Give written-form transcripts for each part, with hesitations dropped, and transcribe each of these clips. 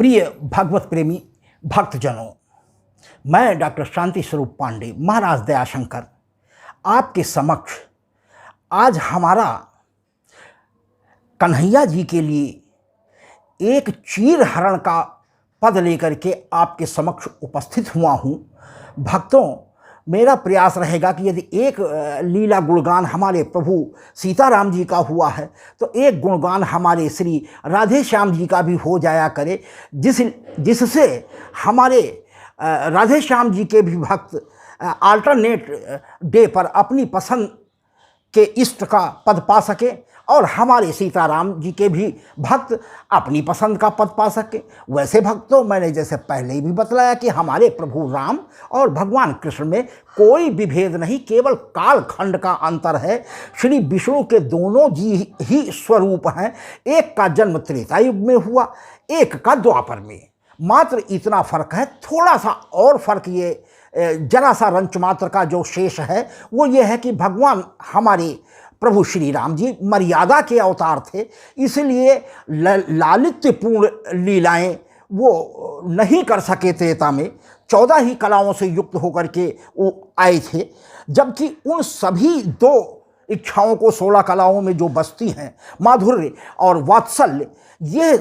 प्रिय भागवत प्रेमी भक्तजनों, मैं डॉक्टर शांति स्वरूप पांडे महाराज दयाशंकर आपके समक्ष आज हमारा कन्हैया जी के लिए एक चीर हरण का पद लेकर के आपके समक्ष उपस्थित हुआ हूँ। भक्तों, मेरा प्रयास रहेगा कि यदि एक लीला गुणगान हमारे प्रभु सीताराम जी का हुआ है तो एक गुणगान हमारे श्री राधे श्याम जी का भी हो जाया करे, जिससे हमारे राधे श्याम जी के भी भक्त अल्टरनेट डे पर अपनी पसंद के इष्ट का पद पा सके और हमारे सीताराम जी के भी भक्त अपनी पसंद का पद पा सके। वैसे भक्तों, मैंने जैसे पहले ही भी बतलाया कि हमारे प्रभु राम और भगवान कृष्ण में कोई विभेद नहीं, केवल कालखंड का अंतर है। श्री विष्णु के दोनों जी ही स्वरूप हैं। एक का जन्म त्रेता युग में हुआ, एक का द्वापर में। मात्र इतना फर्क है। थोड़ा सा और फर्क ये जरा सा रंच मात्र का जो शेष है वो ये है कि भगवान हमारे प्रभु श्री राम जी मर्यादा के अवतार थे, इसलिए लालित्यपूर्ण लीलाएं वो नहीं कर सके त्रेता में। 14 ही कलाओं से युक्त होकर के वो आए थे, जबकि उन सभी दो इच्छाओं को 16 कलाओं में जो बसती हैं, माधुर्य और वात्सल्य, ये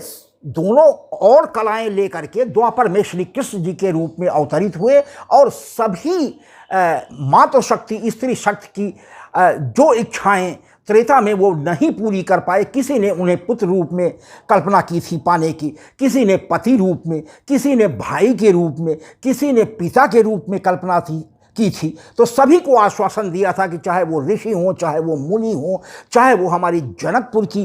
दोनों और कलाएं लेकर के द्वापर में श्री कृष्ण जी के रूप में अवतरित हुए और सभी मातृशक्ति स्त्री शक्ति की जो इच्छाएं त्रेता में वो नहीं पूरी कर पाए, किसी ने उन्हें पुत्र रूप में कल्पना की थी पाने की, किसी ने पति रूप में, किसी ने भाई के रूप में, किसी ने पिता के रूप में कल्पना की थी, तो सभी को आश्वासन दिया था कि चाहे वो ऋषि हो, चाहे वो मुनि हो, चाहे वो हमारी जनकपुर की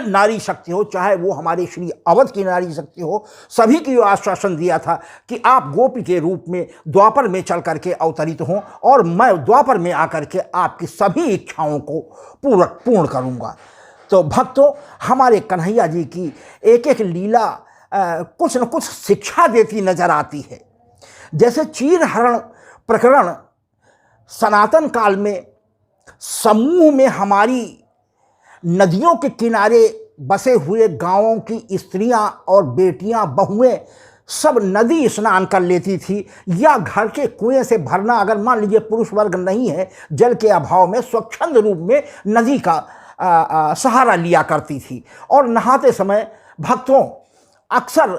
नारी शक्ति हो, चाहे वो हमारे श्री अवध की नारी शक्ति हो, सभी को आश्वासन दिया था कि आप गोपी के रूप में द्वापर में चल करके अवतरित हों और मैं द्वापर में आकर के आपकी सभी इच्छाओं को पूर्ण करूँगा। तो भक्तों, हमारे कन्हैया जी की एक एक लीला कुछ न कुछ शिक्षा देती नजर आती है। जैसे चीर हरण प्रकरण सनातन काल में समूह में हमारी नदियों के किनारे बसे हुए गांवों की स्त्रियां और बेटियां, बहुएं सब नदी स्नान कर लेती थी, या घर के कुएं से भरना, अगर मान लीजिए पुरुष वर्ग नहीं है, जल के अभाव में स्वच्छंद रूप में नदी का सहारा लिया करती थी। और नहाते समय भक्तों अक्सर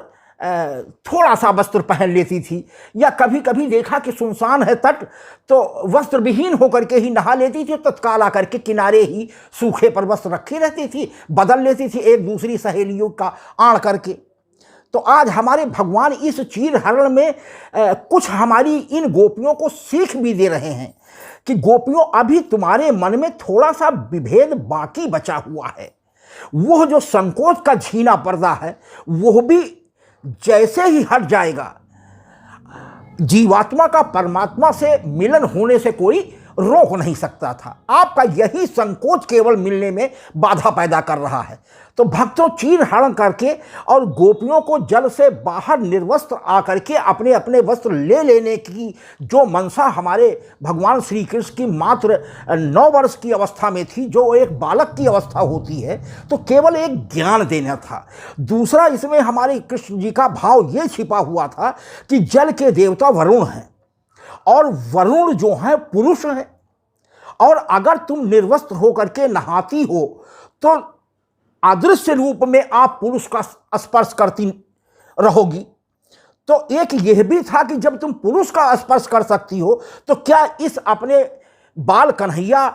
थोड़ा सा वस्त्र पहन लेती थी, या कभी कभी देखा कि सुनसान है तट तो वस्त्र विहीन होकर के ही नहा लेती थी, तत्काल आकर के किनारे ही सूखे पर वस्त्र रखी रहती थी, बदल लेती थी एक दूसरी सहेलियों का आड़ करके। तो आज हमारे भगवान इस चीर हरण में कुछ हमारी इन गोपियों को सीख भी दे रहे हैं कि गोपियों, अभी तुम्हारे मन में थोड़ा सा विभेद बाकी बचा हुआ है। वह जो संकोच का झीना पर्दा है वह भी जैसे ही हट जाएगा, जीवात्मा का परमात्मा से मिलन होने से कोई रोक नहीं सकता था। आपका यही संकोच केवल मिलने में बाधा पैदा कर रहा है। तो भक्तों, चीर हरण करके और गोपियों को जल से बाहर निर्वस्त्र आकर के अपने अपने वस्त्र ले लेने की जो मनसा हमारे भगवान श्री कृष्ण की मात्र 9 वर्ष की अवस्था में थी, जो एक बालक की अवस्था होती है, तो केवल एक ज्ञान देना था। दूसरा, इसमें हमारे कृष्ण जी का भाव ये छिपा हुआ था कि जल के देवता वरुण हैं और वरुण जो है पुरुष है, और अगर तुम निर्वस्त्र होकर के नहाती हो तो अदृश्य रूप में आप पुरुष का स्पर्श करती रहोगी। तो एक यह भी था कि जब तुम पुरुष का स्पर्श कर सकती हो तो क्या इस अपने बाल कन्हैया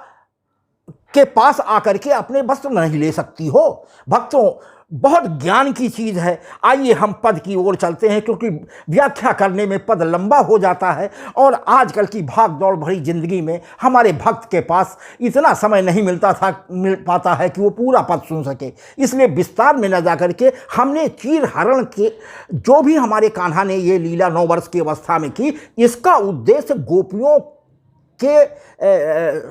के पास आकर के अपने वस्त्र नहीं ले सकती हो? भक्तों, बहुत ज्ञान की चीज़ है। आइए हम पद की ओर चलते हैं, क्योंकि व्याख्या करने में पद लंबा हो जाता है और आजकल की भाग दौड़ भरी जिंदगी में हमारे भक्त के पास इतना समय नहीं मिल पाता है कि वो पूरा पद सुन सके। इसलिए विस्तार में न जा करके हमने चीर हरण के जो भी हमारे कान्हा ने ये लीला 9 वर्ष की अवस्था में की, इसका उद्देश्य गोपियों के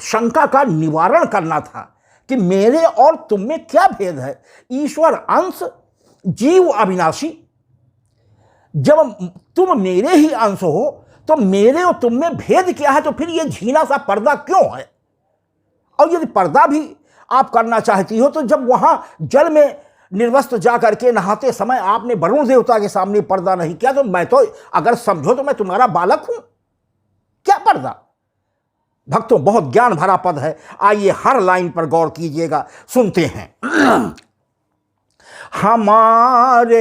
शंका का निवारण करना था कि मेरे और तुम में क्या भेद है। ईश्वर अंश, जीव अविनाशी। जब तुम मेरे ही अंश हो तो मेरे और तुम में भेद क्या है? तो फिर ये झीना सा पर्दा क्यों है? और यदि पर्दा भी आप करना चाहती हो तो जब वहां जल में निर्वस्त्र जा करके नहाते समय आपने वरुण देवता के सामने पर्दा नहीं किया, तो मैं तो, अगर समझो तो मैं तुम्हारा बालक हूं, क्या पर्दा। भक्तों, बहुत ज्ञान भरा पद है, आइए हर लाइन पर गौर कीजिएगा, सुनते हैं। हमारे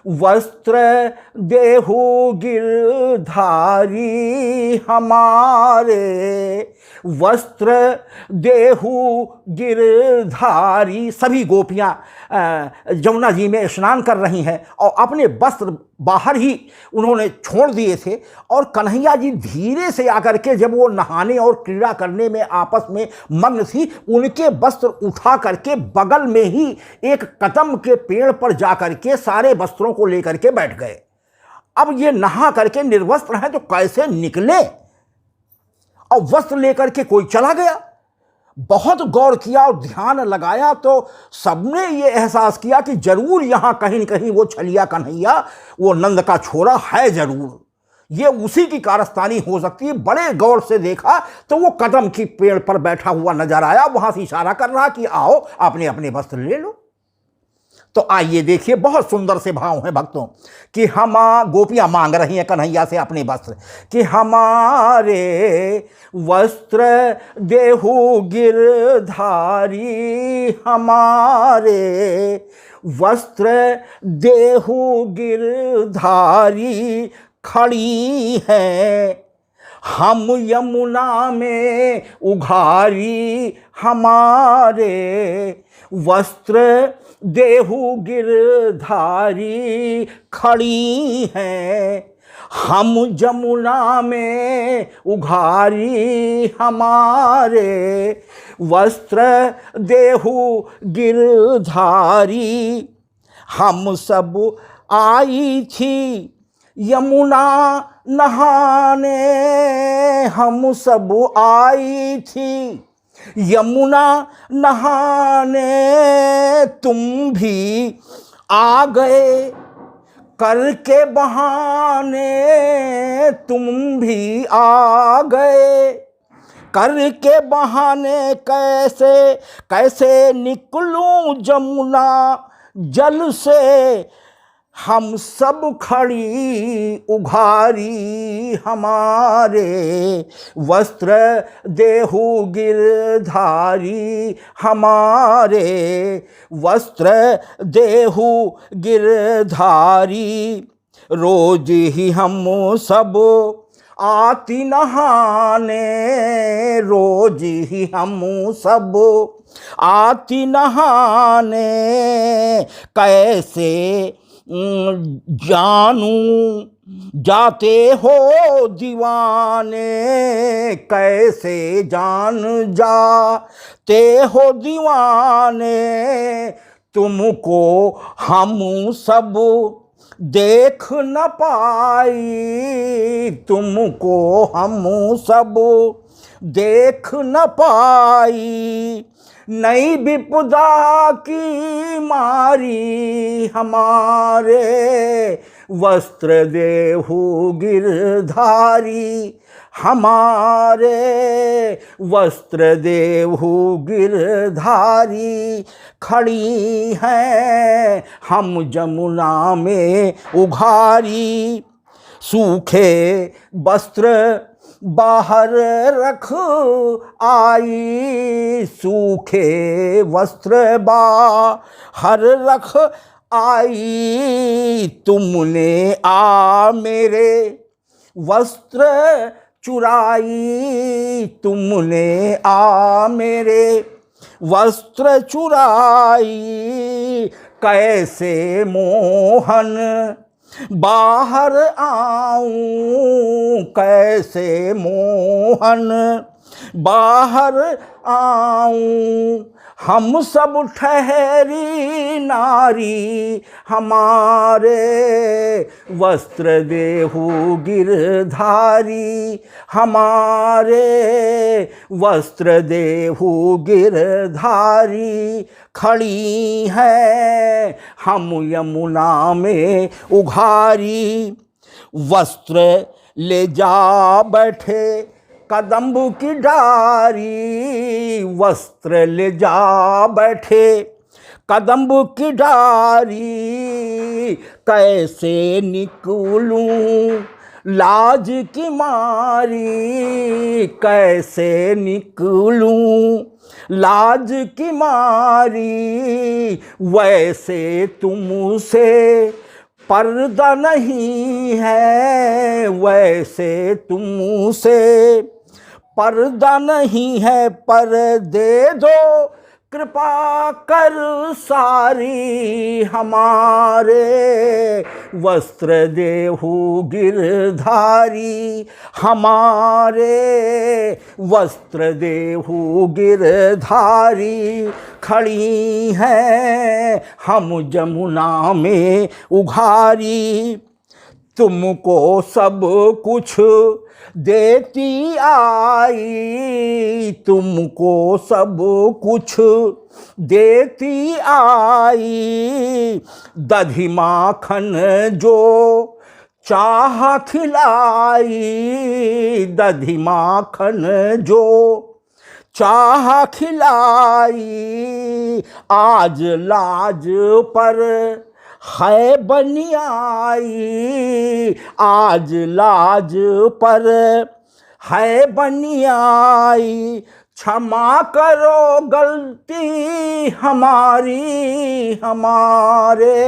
वस्त्र देहु गिरधारी, हमारे वस्त्र देहु गिरधारी। सभी गोपियां जमुना जी में स्नान कर रही हैं और अपने वस्त्र बाहर ही उन्होंने छोड़ दिए थे, और कन्हैया जी धीरे से आकर के जब वो नहाने और क्रीड़ा करने में आपस में मग्न थी, उनके वस्त्र उठा करके बगल में ही एक कदम के पेड़ पर जाकर के सारे वस्त्रों को लेकर के बैठ गए। अब ये नहा करके निर्वस्त्र हैं तो कैसे निकले, और वस्त्र लेकर के कोई चला गया। बहुत गौर किया और ध्यान लगाया तो सबने ये एहसास किया कि जरूर यहां कहीं न कहीं वो छलिया कन्हैया, वो नंद का छोरा है जरूर, ये उसी की कारस्तानी हो सकती है। बड़े गौर से देखा तो वो कदम की पेड़ पर बैठा हुआ नजर आया, वहां से इशारा कर रहा कि आओ अपने अपने वस्त्र ले लो। तो आइए देखिए, बहुत सुंदर से भाव हैं भक्तों, कि गोपियां मांग रही हैं कन्हैया से अपने वस्त्र, कि हमारे वस्त्र देहु गिरधारी, हमारे वस्त्र देहु गिरधारी। खड़ी है हम यमुना में उघारी, हमारे वस्त्र देहु गिरधारी। खड़ी हैं हम जमुना में उघारी, हमारे वस्त्र देहु गिरधारी। हम सब आई थी यमुना नहाने, हम सब आई थी यमुना नहाने, तुम भी आ गए करके बहाने, तुम भी आ गए करके बहाने। कैसे कैसे निकलूं जमुना जल से, हम सब खड़ी उघारी, हमारे वस्त्र देहु गिरधारी, हमारे वस्त्र देहु गिरधारी। रोज ही हम सब आती नहाने, रोज ही हम सब आती नहाने। कैसे जानू जाते हो दीवाने, कैसे जान जाते हो दीवाने। तुमको हम सब देख न पाई, तुमको हम सब देख न पाई। नई विपदा की मारी, हमारे वस्त्र देहु गिरधारी, हमारे वस्त्र देहु गिरधारी। खड़ी हैं हम जमुना में उघारी, सूखे वस्त्र बाहर रख आई, सूखे वस्त्र बाहर रख आई। तुमने आ मेरे वस्त्र चुराई, तुमने आ मेरे वस्त्र चुराई। कैसे मोहन बाहर आऊं, कैसे मोहन बाहर आऊं। हम सब ठहरी नारी, हमारे वस्त्र देहु गिरधारी, हमारे वस्त्र देहु गिरधारी। खड़ी है हम यमुना में उघारी, वस्त्र ले जा बैठे कदम्ब की डारी, वस्त्र ले जा बैठे कदम्ब की डारी कैसे निकलूं, लाज की मारी कैसे निकलूं, लाज की मारी। वैसे तुमसे पर्दा नहीं है, वैसे तुमसे पर्दा नहीं है, पर दे दो कृपा कर सारी हमारे। वस्त्र देहु गिरधारी हमारे, वस्त्र देहु गिरधारी। खड़ी हैं हम जमुना में उघारी, तुमको सब कुछ देती आई, तुमको सब कुछ देती आई। दधी माखन जो चाह खिलाई, दधी माखन जो चाह खिलाई। आज लाज पर है बनियाई, आज लाज पर है बनियाई। क्षमा करो गलती हमारी हमारे,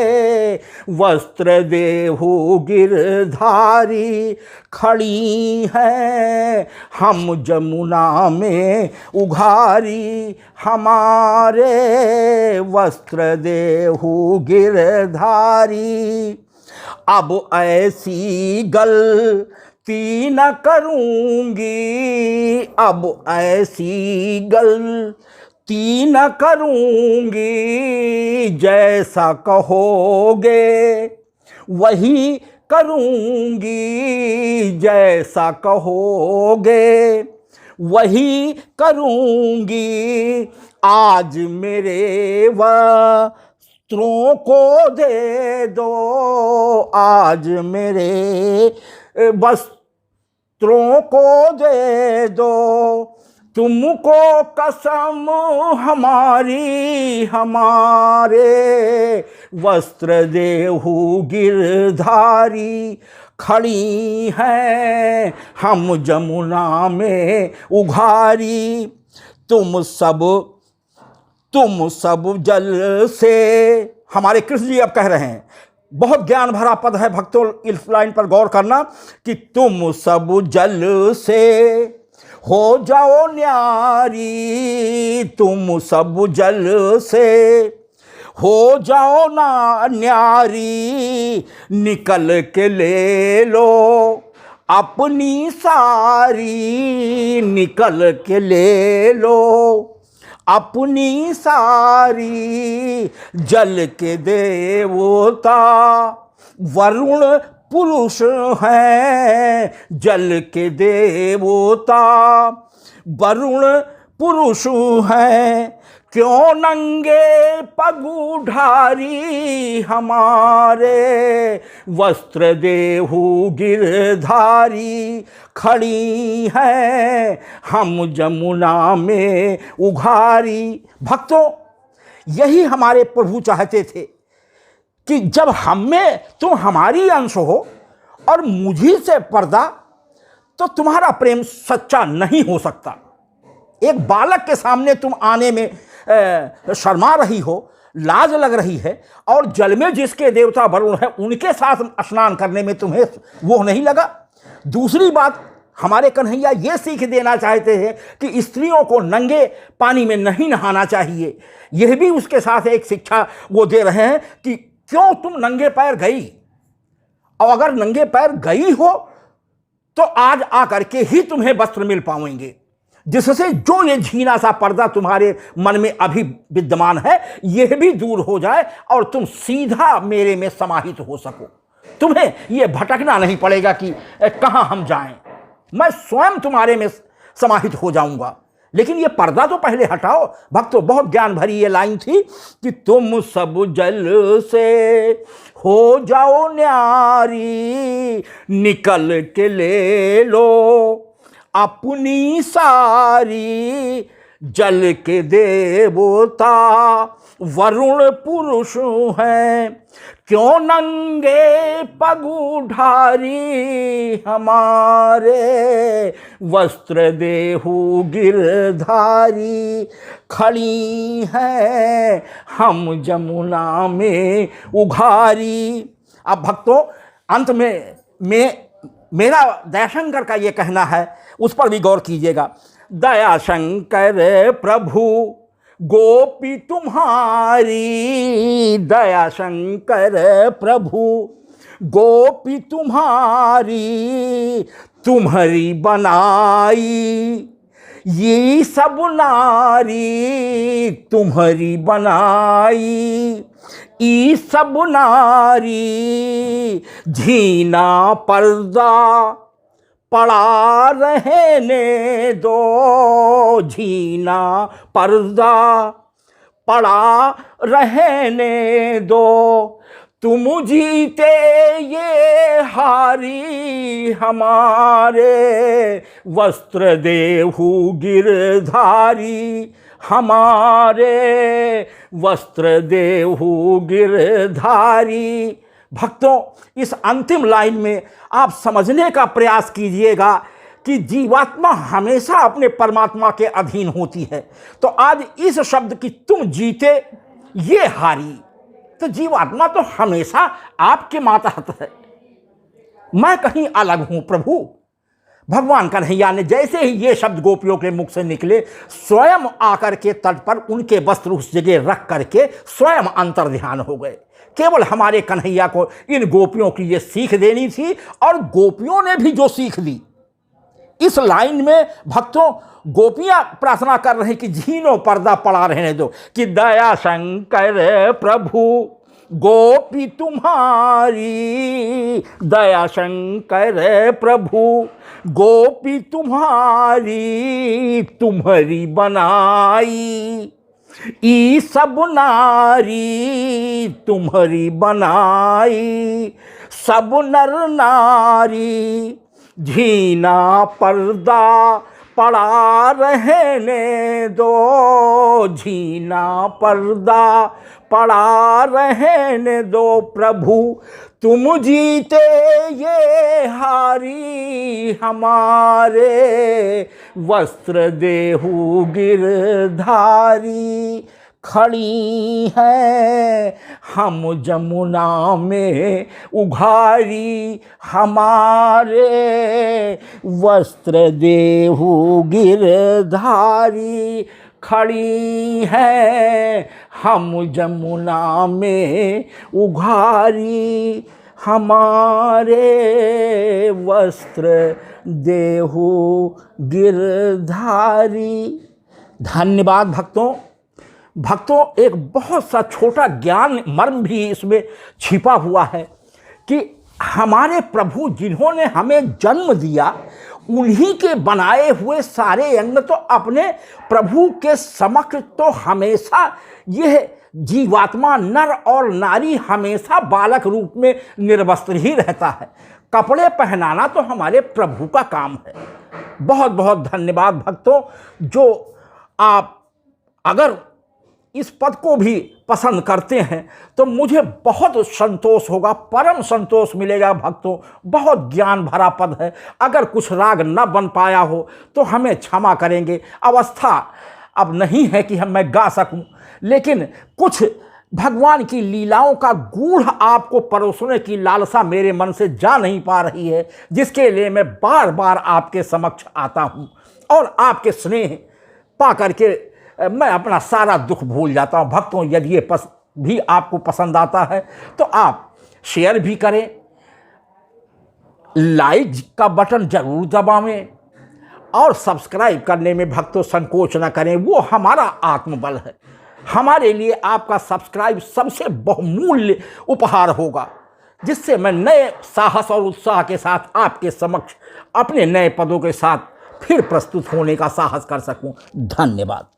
वस्त्र देहु गिरधारी। खड़ी है हम जमुना में उघारी हमारे, वस्त्र देहु गिरधारी। अब ऐसी गलती न करूंगी, अब ऐसी गलती न करूंगी। जैसा कहोगे वही करूंगी, जैसा कहोगे वही करूंगी। आज मेरे वस्त्रों को दे दो, आज मेरे वस्त्रों को दे दो। तुमको कसम हमारी हमारे, वस्त्र देहु गिरधारी। खड़ी हैं हम जमुना में उघारी, तुम सब जल से। हमारे कृष्ण जी अब कह रहे हैं, बहुत ज्ञान भरा पद है भक्तों, इस लाइन पर गौर करना कि तुम सब जल से हो जाओ न्यारी, तुम सब जल से हो जाओ ना न्यारी। निकल के ले लो अपनी सारी, निकल के ले लो अपनी सारी। जल के देवता वरुण पुरुष हैं, जल के देवता वरुण पुरुष हैं। क्यों नंगे पग उठारी हमारे, वस्त्र देहु गिरधारी। खड़ी हैं हम जमुना में उघारी। भक्तों, यही हमारे प्रभु चाहते थे कि जब हम में तुम हमारी अंश हो और मुझी से पर्दा, तो तुम्हारा प्रेम सच्चा नहीं हो सकता। एक बालक के सामने तुम आने में शर्मा रही हो, लाज लग रही है, और जल में जिसके देवता वरुण है उनके साथ स्नान करने में तुम्हें वो नहीं लगा। दूसरी बात, हमारे कन्हैया ये सीख देना चाहते हैं कि स्त्रियों को नंगे पानी में नहीं नहाना चाहिए। यह भी उसके साथ एक शिक्षा वो दे रहे हैं कि क्यों तुम नंगे पैर गई, और अगर नंगे पैर गई हो तो आज आकर के ही तुम्हें वस्त्र मिल पाएंगे, जिससे जो ये झीना सा पर्दा तुम्हारे मन में अभी विद्यमान है यह भी दूर हो जाए और तुम सीधा मेरे में समाहित हो सको। तुम्हें यह भटकना नहीं पड़ेगा कि कहां हम जाएं, मैं स्वयं तुम्हारे में समाहित हो जाऊंगा। लेकिन ये पर्दा तो पहले हटाओ। भक्तों, बहुत ज्ञान भरी ये लाइन थी कि तुम सब जल से हो जाओ न्यारी, निकल के ले लो अपनी सारी। जल के देवता वरुण पुरुष हैं, क्यों नंगे पग उठारी हमारे वस्त्र देहु गिरधारी। खड़ी हैं हम जमुना में उघारी। अब भक्तों, अंत में मेरा दयाशंकर का ये कहना है, उस पर भी गौर कीजिएगा। दयाशंकर प्रभु गोपी तुम्हारी, दयाशंकर प्रभु गोपी तुम्हारी, तुम्हारी बनाई ये सब नारी, तुम्हारी बनाई ई सब नारी। झीना पर्दा पड़ा रहने दो, झीना पर्दा पड़ा रहने दो। तुम जीते ये हारी हमारे वस्त्र देहु गिरधारी, हमारे वस्त्र देहु गिरधारी। भक्तों, इस अंतिम लाइन में आप समझने का प्रयास कीजिएगा कि जीवात्मा हमेशा अपने परमात्मा के अधीन होती है। तो आज इस शब्द की तुम जीते ये हारी, तो जीवात्मा तो हमेशा आपके मातहत है। मैं कहीं अलग हूं प्रभु। भगवान कन्हैया ने जैसे ही ये शब्द गोपियों के मुख से निकले, स्वयं आकर के तट पर उनके वस्त्र उस जगह रख करके स्वयं अंतर ध्यान हो गए। केवल हमारे कन्हैया को इन गोपियों की ये सीख देनी थी, और गोपियों ने भी जो सीख दी। इस लाइन में भक्तों, गोपियां प्रार्थना कर रहे कि झीनो पर्दा पड़ा रहने दो, कि दया शंकर प्रभु गोपी तुम्हारी, दया शंकर प्रभु गोपी तुम्हारी, तुम्हारी बनाई ई सब नारी, तुम्हारी बनाई सब नर नारी। झीना पर्दा पड़ा रहने दो, झीना पर्दा पड़ा रहने दो प्रभु। तुम जीते ये हारी हमारे वस्त्र देहु गिरधारी। खड़ी हैं हम जमुना में उघारी, हमारे वस्त्र देहु गिरधारी। खड़ी हैं हम जमुना में उघारी, हमारे वस्त्र देहु गिरधारी। धन्यवाद भक्तों। भक्तों, एक बहुत सा छोटा ज्ञान मर्म भी इसमें छिपा हुआ है कि हमारे प्रभु जिन्होंने हमें जन्म दिया, उन्हीं के बनाए हुए सारे अंग तो अपने प्रभु के समक्ष तो हमेशा यह जीवात्मा नर और नारी हमेशा बालक रूप में निर्वस्त्र ही रहता है। कपड़े पहनाना तो हमारे प्रभु का काम है। बहुत बहुत धन्यवाद भक्तों। जो आप अगर इस पद को भी पसंद करते हैं तो मुझे बहुत संतोष होगा, परम संतोष मिलेगा भक्तों। बहुत ज्ञान भरा पद है। अगर कुछ राग न बन पाया हो तो हमें क्षमा करेंगे। अवस्था अब नहीं है कि मैं गा सकूं, लेकिन कुछ भगवान की लीलाओं का गूढ़ आपको परोसने की लालसा मेरे मन से जा नहीं पा रही है, जिसके लिए मैं बार बार आपके समक्ष आता हूं और आपके स्नेह पा करके मैं अपना सारा दुख भूल जाता हूं। भक्तों, यदि ये भी आपको पसंद आता है तो आप शेयर भी करें, लाइक का बटन जरूर दबावें और सब्सक्राइब करने में भक्तों संकोच न करें। वो हमारा आत्मबल है। हमारे लिए आपका सब्सक्राइब सबसे बहुमूल्य उपहार होगा, जिससे मैं नए साहस और उत्साह के साथ आपके समक्ष अपने नए पदों के साथ फिर प्रस्तुत होने का साहस कर सकूं। धन्यवाद।